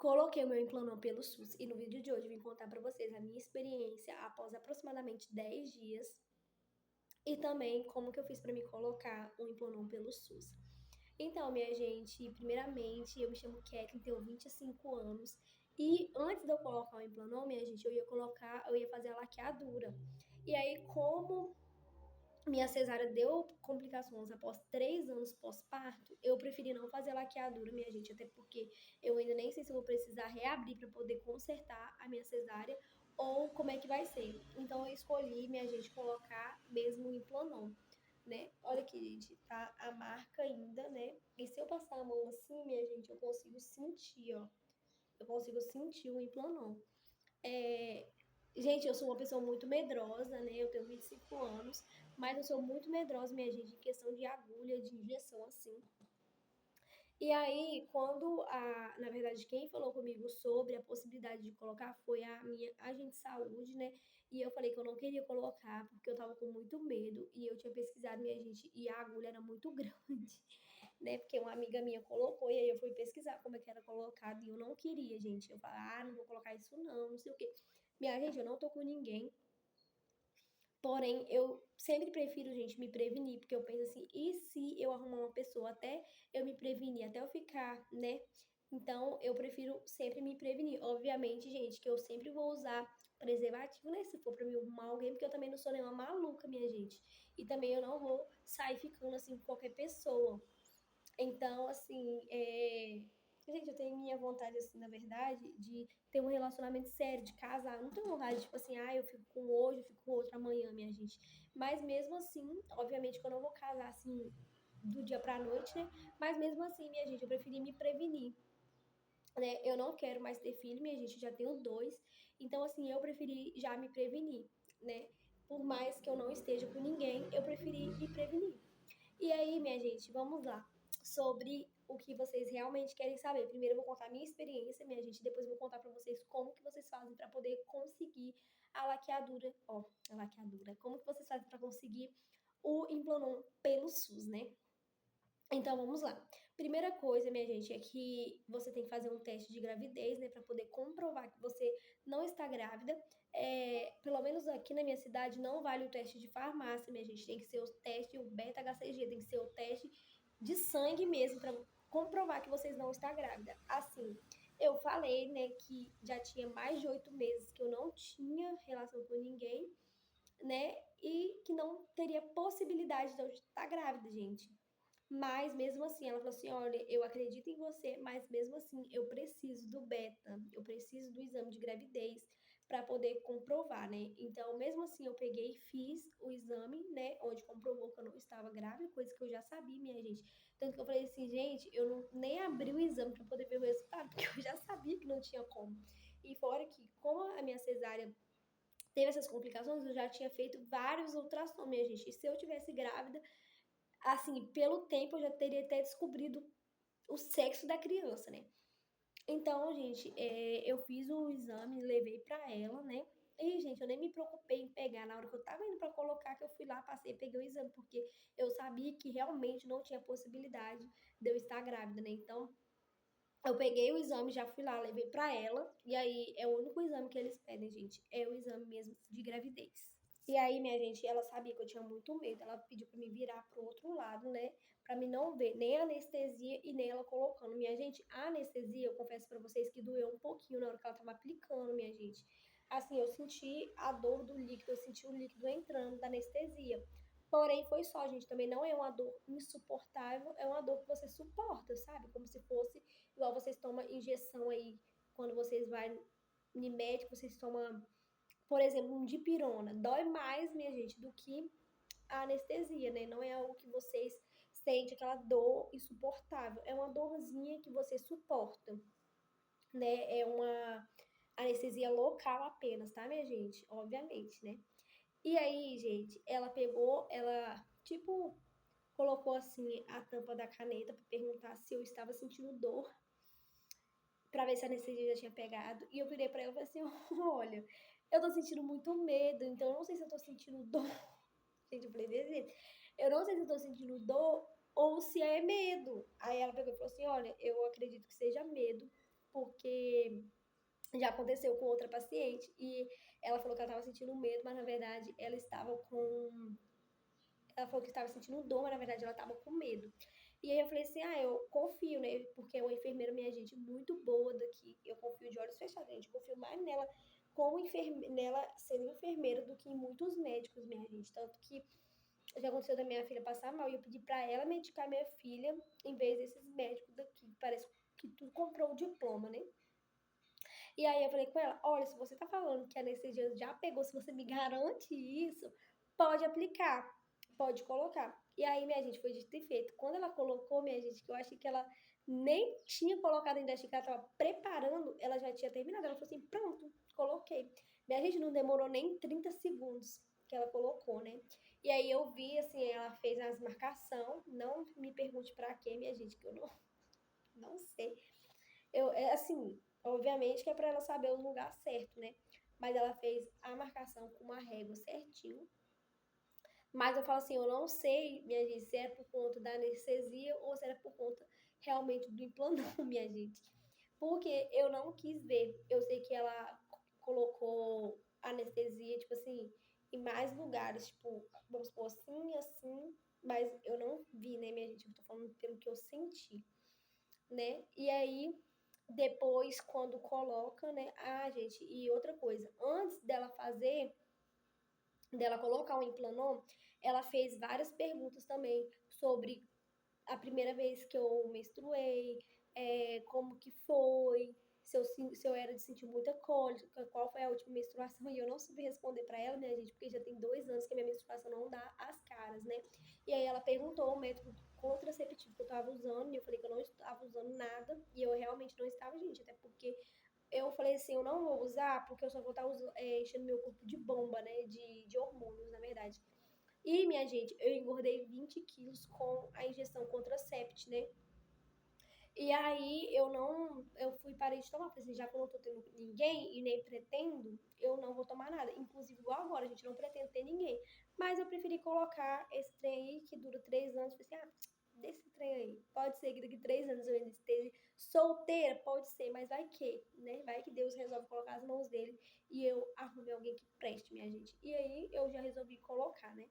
coloquei o meu implanon pelo SUS e no vídeo de hoje eu vim contar pra vocês a minha experiência após aproximadamente 10 dias e também como que eu fiz pra me colocar o implanon pelo SUS. Então, minha gente, primeiramente, eu me chamo Kathleen, tenho 25 anos e antes de eu colocar o implanon, minha gente, eu ia fazer a laqueadura. E aí, como minha cesárea deu complicações após 3 anos pós-parto, eu preferi não fazer laqueadura, minha gente, até porque eu ainda nem sei se eu vou precisar reabrir para poder consertar a minha cesárea ou como é que vai ser. Então eu escolhi, minha gente, colocar mesmo o implanon, né? Olha aqui, gente, tá a marca ainda, né? E se eu passar a mão assim, minha gente, eu consigo sentir, ó. Eu consigo sentir o implanon. É, gente, eu sou uma pessoa muito medrosa, né? Eu tenho 25 anos, mas eu sou muito medrosa, minha gente, em questão de agulha, de injeção, assim. E aí, na verdade, quem falou comigo sobre a possibilidade de colocar foi a minha agente de saúde, né? E eu falei que eu não queria colocar porque eu tava com muito medo e eu tinha pesquisado, minha gente, e a agulha era muito grande, né? Porque uma amiga minha colocou e aí eu fui pesquisar como é que era colocado e eu não queria, gente. Eu falei, não vou colocar isso não sei o quê. Minha gente, eu não tô com ninguém. Porém, eu sempre prefiro, gente, me prevenir, porque eu penso assim, e se eu arrumar uma pessoa até eu me prevenir, até eu ficar, né? Então, eu prefiro sempre me prevenir. Obviamente, gente, que eu sempre vou usar preservativo, né? Se for pra me arrumar alguém, porque eu também não sou nenhuma maluca, minha gente. E também eu não vou sair ficando assim com qualquer pessoa. Então, assim, gente, eu tenho minha vontade, assim, na verdade, de ter um relacionamento sério, de casar. Eu não tenho vontade, tipo assim, eu fico com um hoje, eu fico com outro amanhã, minha gente. Mas mesmo assim, obviamente que eu não vou casar, assim, do dia pra noite, né? Mas mesmo assim, minha gente, eu preferi me prevenir, né? Eu não quero mais ter filho, minha gente, eu já tenho 2. Então, assim, eu preferi já me prevenir, né? Por mais que eu não esteja com ninguém, eu preferi me prevenir. E aí, minha gente, vamos lá. Sobre o que vocês realmente querem saber. Primeiro eu vou contar a minha experiência, minha gente, depois eu vou contar pra vocês como que vocês fazem pra poder conseguir a laqueadura, ó, a laqueadura. Como que vocês fazem pra conseguir o implanon pelo SUS, né? Então vamos lá. Primeira coisa, minha gente, é que você tem que fazer um teste de gravidez, né, para poder comprovar que você não está grávida. Pelo menos aqui na minha cidade não vale o teste de farmácia, minha gente. Tem que ser o teste, o beta-HCG, tem que ser o teste de sangue mesmo para comprovar que vocês não estão grávida. Assim, eu falei, né, que já tinha mais de 8 meses que eu não tinha relação com ninguém, né, e que não teria possibilidade de eu estar grávida, gente. Mas mesmo assim, ela falou assim: olha, eu acredito em você, mas mesmo assim eu preciso do beta, eu preciso do exame de gravidez para poder comprovar, né? Então, mesmo assim, eu peguei e fiz o exame, né? Onde comprovou que eu não estava grávida, coisa que eu já sabia, minha gente. Tanto que eu falei assim, gente, eu não, nem abri o exame para poder ver o resultado, porque eu já sabia que não tinha como. E fora que, como a minha cesárea teve essas complicações, eu já tinha feito vários ultrassons, minha gente. E se eu tivesse grávida, assim, pelo tempo eu já teria até descobrido o sexo da criança, né? Então, gente, eu fiz o exame, levei pra ela, né? E, gente, eu nem me preocupei em pegar na hora que eu tava indo pra colocar, que eu fui lá, passei, peguei o exame, porque eu sabia que realmente não tinha possibilidade de eu estar grávida, né? Então, eu peguei o exame, já fui lá, levei pra ela, e aí é o único exame que eles pedem, gente, é o exame mesmo de gravidez. E aí, minha gente, ela sabia que eu tinha muito medo, ela pediu pra me virar pro outro lado, né, pra mim não ver nem a anestesia e nem ela colocando. Minha gente, a anestesia, eu confesso pra vocês que doeu um pouquinho na hora que ela tava aplicando, minha gente. Assim, eu senti a dor do líquido, eu senti o líquido entrando da anestesia. Porém, foi só, gente. Também não é uma dor insuportável, é uma dor que você suporta, sabe? Como se fosse igual vocês tomam injeção aí, quando vocês vão no médico, vocês tomam, por exemplo, um dipirona. Dói mais, minha gente, do que a anestesia, né? Não é algo que vocês sentem aquela dor insuportável. É uma dorzinha que você suporta, né? É uma anestesia local apenas, tá, minha gente? Obviamente, né? E aí, gente, ela pegou, ela, tipo, colocou assim a tampa da caneta para perguntar se eu estava sentindo dor, para ver se a anestesia já tinha pegado. E eu virei para ela e falei assim: olha, eu tô sentindo muito medo, então eu não sei se eu tô sentindo dor. Gente, eu falei desse jeito. Eu não sei se eu tô sentindo dor ou se é medo. Aí ela pegou e falou assim: olha, eu acredito que seja medo, porque já aconteceu com outra paciente e ela falou que ela estava sentindo medo, mas na verdade ela estava com. Ela falou que estava sentindo dor, mas na verdade ela estava com medo. E aí eu falei assim, eu confio, né? Porque é uma enfermeira, minha gente, muito boa daqui. Eu confio de olhos fechados, gente. Eu confio mais nela como nela sendo enfermeira do que em muitos médicos, minha gente. Tanto que já aconteceu da minha filha passar mal e eu pedi pra ela medicar minha filha em vez desses médicos daqui. Parece que tu comprou o diploma, né? E aí eu falei com ela, olha, se você tá falando que a anestesia já pegou, se você me garante isso, pode aplicar, pode colocar. E aí, minha gente, foi dito e feito. Quando ela colocou, minha gente, que eu achei que ela nem tinha colocado ainda, achei que ela tava preparando, ela já tinha terminado. Ela falou assim, pronto, coloquei. Minha gente, não demorou nem 30 segundos que ela colocou, né? E aí eu vi, assim, ela fez as marcação, não me pergunte pra quê, minha gente, que eu não sei. Assim, obviamente que é para ela saber o lugar certo, né? Mas ela fez a marcação com uma régua certinho. Mas eu falo assim, eu não sei, minha gente, se era por conta da anestesia ou se era por conta realmente do implantão, minha gente. Porque eu não quis ver. Eu sei que ela colocou anestesia, tipo assim, em mais lugares, tipo, vamos supor assim, assim, mas eu não vi, né, minha gente? Eu tô falando pelo que eu senti, né? E aí, depois, quando coloca, né? Gente, e outra coisa, antes dela colocar o implanon, ela fez várias perguntas também sobre a primeira vez que eu menstruei, como que foi, se eu era de sentir muita cólica, qual foi a última menstruação, e eu não soube responder para ela, né, gente, porque já tem 2 anos que a minha menstruação não dá as caras, né? E aí ela perguntou o método contraceptivo que eu tava usando, e eu falei que eu não estava usando nada, e eu realmente não estava, gente, até porque eu falei assim, eu não vou usar, porque eu só vou estar enchendo meu corpo de bomba, né, de hormônios, na verdade. E, minha gente, eu engordei 20 quilos com a injeção Contracept, né? E aí eu fui parei de tomar, falei assim, já que eu não tô tendo ninguém e nem pretendo, eu não vou tomar nada. Inclusive, igual agora, a gente não pretende ter ninguém. Mas eu preferi colocar esse trem aí, que dura 3 anos. Falei assim, desse trem aí. Pode ser que daqui 3 anos eu ainda esteja solteira, pode ser, mas vai que, né? Vai que Deus resolve colocar as mãos dele e eu arrume alguém que preste, minha gente. E aí eu já resolvi colocar, né?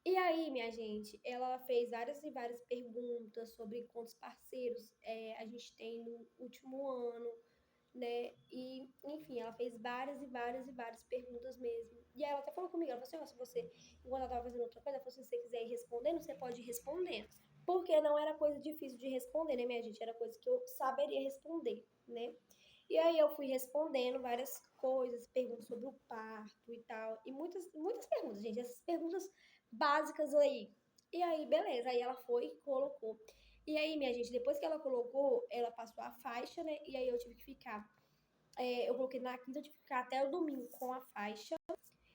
E aí, minha gente, ela fez várias e várias perguntas sobre quantos parceiros a gente tem no último ano, né? E, enfim, ela fez várias e várias e várias perguntas mesmo. E aí ela até falou comigo, ela falou assim, se você, enquanto ela tava fazendo outra coisa, ela falou assim, se você quiser ir respondendo, você pode ir respondendo. Porque não era coisa difícil de responder, né, minha gente? Era coisa que eu saberia responder, né? E aí eu fui respondendo várias coisas, perguntas sobre o parto e tal. E muitas, muitas perguntas, gente. Essas perguntas básicas aí. E aí, beleza. Aí ela foi e colocou. E aí, minha gente, depois que ela colocou, ela passou a faixa, né? E aí eu tive que ficar. Eu coloquei na quinta, eu tive que ficar até o domingo com a faixa.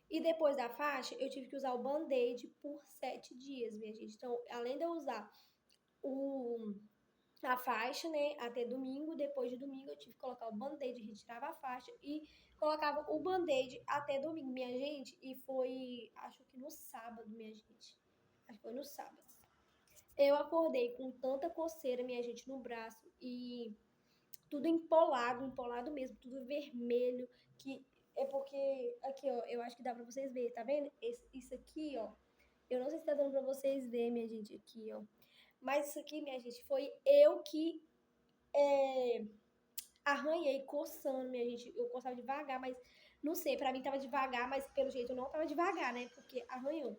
E depois da faixa, eu tive que usar o band-aid por 7 dias, minha gente. Então, além de eu usar o a faixa, né, até domingo. Depois de domingo, eu tive que colocar o band-aid, retirava a faixa e colocava o band-aid até domingo, minha gente. E foi, acho que no sábado, minha gente. Acho que foi no sábado. Eu acordei com tanta coceira, minha gente, no braço e tudo empolado, empolado mesmo, tudo vermelho, que é porque, aqui, ó, eu acho que dá pra vocês verem, tá vendo? Isso aqui, ó, eu não sei se tá dando pra vocês verem, minha gente, aqui, ó. Mas isso aqui, minha gente, foi eu que arranhei, coçando, minha gente. Eu coçava devagar, mas não sei, pra mim tava devagar, mas pelo jeito não tava devagar, né? Porque arranhou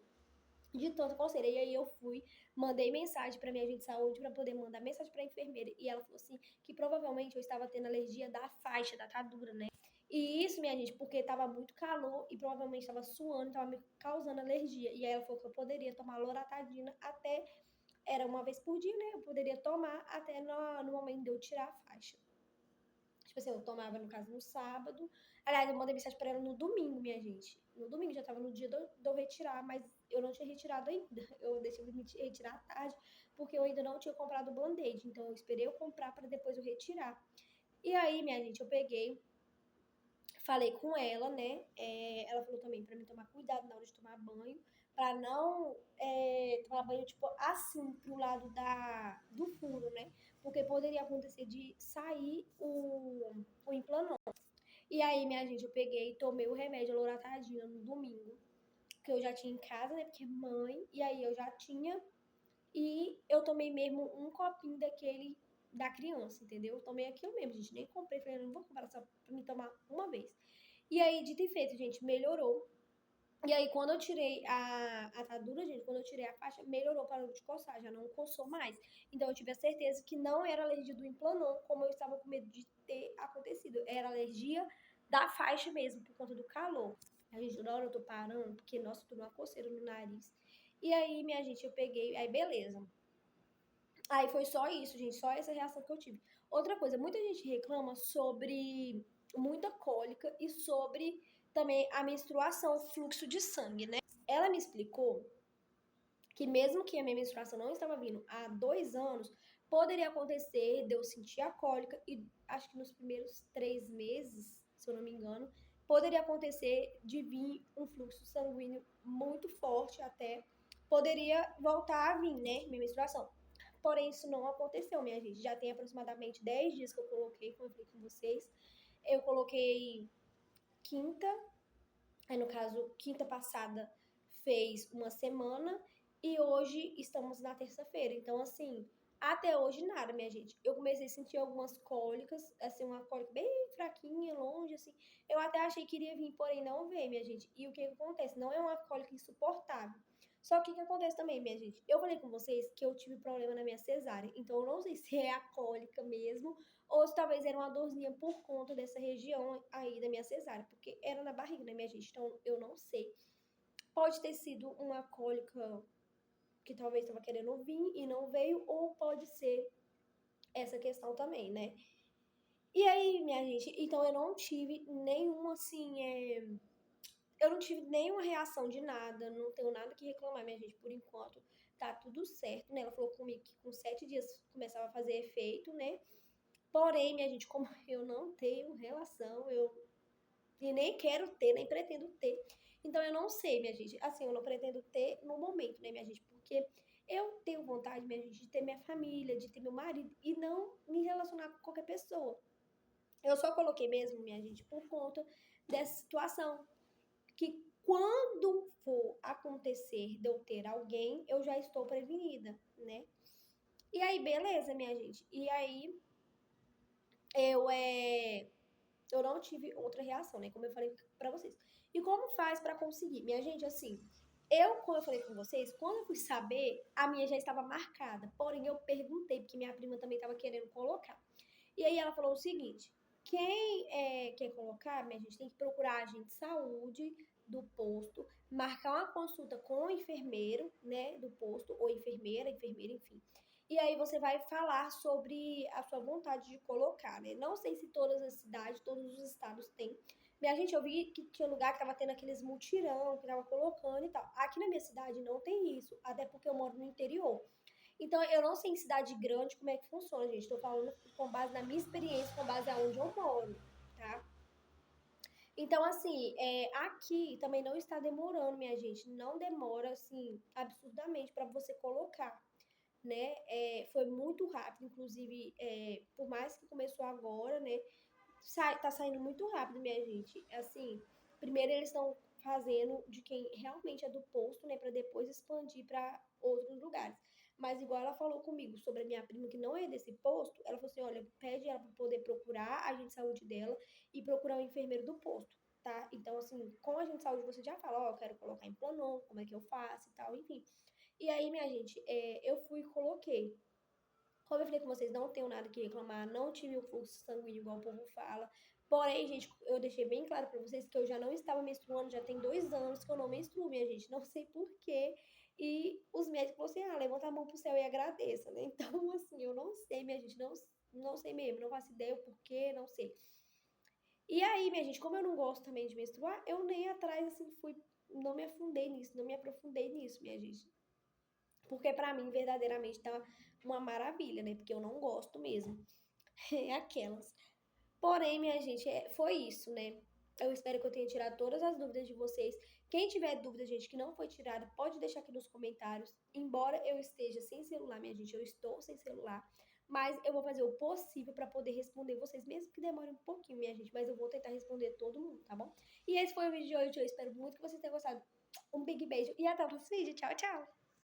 de tanta coceira. E aí eu fui, mandei mensagem pra minha agente de saúde pra poder mandar mensagem pra enfermeira. E ela falou assim que provavelmente eu estava tendo alergia da faixa, da atadura, né? E isso, minha gente, porque tava muito calor e provavelmente tava suando, tava me causando alergia. E aí ela falou que eu poderia tomar loratadina até, era uma vez por dia, né? Eu poderia tomar até no momento de eu tirar a faixa. Tipo assim, eu tomava, no caso, no sábado. Aliás, eu mandei mensagem pra ela no domingo, minha gente. No domingo, já tava no dia de eu retirar, mas eu não tinha retirado ainda. Eu deixei me retirar à tarde, porque eu ainda não tinha comprado o band-aid. Então, eu esperei eu comprar pra depois eu retirar. E aí, minha gente, eu peguei, falei com ela, né? Ela falou também pra mim tomar cuidado na hora de tomar banho, pra não tomar banho, tipo, assim, pro lado do furo, né? Porque poderia acontecer de sair o implanon. E aí, minha gente, eu peguei e tomei o remédio loratadina no domingo, que eu já tinha em casa, né? Porque mãe, e aí eu já tinha. E eu tomei mesmo um copinho daquele da criança, entendeu? Eu tomei aquilo mesmo, gente. Nem comprei, falei, não vou comprar só pra me tomar uma vez. E aí, dito e feito, gente, melhorou. E aí, quando eu tirei a atadura, gente, quando eu tirei a faixa, melhorou, parou de coçar, já não coçou mais. Então, eu tive a certeza que não era alergia do Implanon, como eu estava com medo de ter acontecido. Era alergia da faixa mesmo, por conta do calor. A gente, toda hora eu tô parando, porque, nossa, eu tô numa coceira no nariz. E aí, minha gente, eu peguei, aí beleza. Aí foi só isso, gente, só essa reação que eu tive. Outra coisa, muita gente reclama sobre muita cólica e sobre também a menstruação, o fluxo de sangue, né? Ela me explicou que mesmo que a minha menstruação não estava vindo há 2 anos, poderia acontecer de eu sentir a cólica e acho que nos primeiros 3 meses, se eu não me engano, poderia acontecer de vir um fluxo sanguíneo muito forte até, poderia voltar a vir, né, minha menstruação. Porém, isso não aconteceu, minha gente. Já tem aproximadamente 10 dias que eu coloquei, como eu falei com vocês. Eu coloquei quinta, aí no caso, quinta passada fez uma semana e hoje estamos na terça-feira. Então, assim, até hoje nada, minha gente. Eu comecei a sentir algumas cólicas, assim, uma cólica bem fraquinha, longe, assim. Eu até achei que iria vir, porém não veio, minha gente. E o que acontece? Não é uma cólica insuportável. Só que o que acontece também, minha gente? Eu falei com vocês que eu tive problema na minha cesárea. Então, eu não sei se é a cólica mesmo ou se talvez era uma dorzinha por conta dessa região aí da minha cesárea, porque era na barriga, né, minha gente? Então eu não sei. Pode ter sido uma cólica que talvez estava querendo vir e não veio, ou pode ser essa questão também, né? E aí, minha gente, então eu não tive nenhuma, assim, eu não tive nenhuma reação de nada, não tenho nada que reclamar, minha gente, por enquanto tá tudo certo, né? Ela falou comigo que com 7 dias começava a fazer efeito, né? Porém, minha gente, como eu não tenho relação, e nem quero ter, nem pretendo ter. Então eu não sei, minha gente. Assim, eu não pretendo ter no momento, né, minha gente? Porque eu tenho vontade, minha gente, de ter minha família, de ter meu marido e não me relacionar com qualquer pessoa. Eu só coloquei mesmo, minha gente, por conta dessa situação. Que quando for acontecer de eu ter alguém, eu já estou prevenida, né? E aí, beleza, minha gente. E aí, eu eu não tive outra reação, né? Como eu falei pra vocês. E como faz pra conseguir? Minha gente, assim, como eu falei com vocês, quando eu fui saber, a minha já estava marcada. Porém, eu perguntei, porque minha prima também estava querendo colocar. E aí ela falou o seguinte: quem quer colocar, minha gente, tem que procurar agente de saúde do posto, marcar uma consulta com o enfermeiro, né, do posto, ou enfermeira, enfim. E aí você vai falar sobre a sua vontade de colocar, né? Não sei se todas as cidades, todos os estados têm. Minha gente, eu vi que tinha lugar que tava tendo aqueles mutirão, que tava colocando e tal. Aqui na minha cidade não tem isso, até porque eu moro no interior. Então, eu não sei em cidade grande como é que funciona, gente. Estou falando com base na minha experiência, com base aonde eu moro, tá? Então, assim, aqui também não está demorando, minha gente. Não demora, assim, absurdamente para você colocar, né? Foi muito rápido, inclusive, por mais que começou agora, né? Tá saindo muito rápido, minha gente. Assim, primeiro eles estão fazendo de quem realmente é do posto, né, para depois expandir para outros lugares. Mas igual ela falou comigo sobre a minha prima que não é desse posto, ela falou assim, olha, pede ela para poder procurar a agente de saúde dela e procurar o enfermeiro do posto, tá? Então, assim, com a agente de saúde você já fala, ó, eu quero colocar em Planon, como é que eu faço e tal, enfim. E aí, minha gente, eu fui e coloquei. Como eu falei com vocês, não tenho nada que reclamar, não tive o fluxo sanguíneo igual o povo fala. Porém, gente, eu deixei bem claro pra vocês que eu já não estava menstruando, já tem 2 anos que eu não menstruo, minha gente. Não sei por quê. E os médicos falaram assim: ah, levanta a mão pro céu e agradeça, né? Então, assim, eu não sei, minha gente, não sei mesmo, não faço ideia o porquê, não sei. E aí, minha gente, como eu não gosto também de menstruar, eu nem atrás, assim, não me afundei nisso, não me aprofundei nisso, minha gente. Porque pra mim, verdadeiramente, tá uma maravilha, né? Porque eu não gosto mesmo. É aquelas. Porém, minha gente, foi isso, né? Eu espero que eu tenha tirado todas as dúvidas de vocês. Quem tiver dúvida, gente, que não foi tirada, pode deixar aqui nos comentários. Embora eu esteja sem celular, minha gente, eu estou sem celular. Mas eu vou fazer o possível para poder responder vocês, mesmo que demore um pouquinho, minha gente. Mas eu vou tentar responder todo mundo, tá bom? E esse foi o vídeo de hoje. Eu espero muito que vocês tenham gostado. Um big beijo e até o próximo vídeo. Tchau, tchau!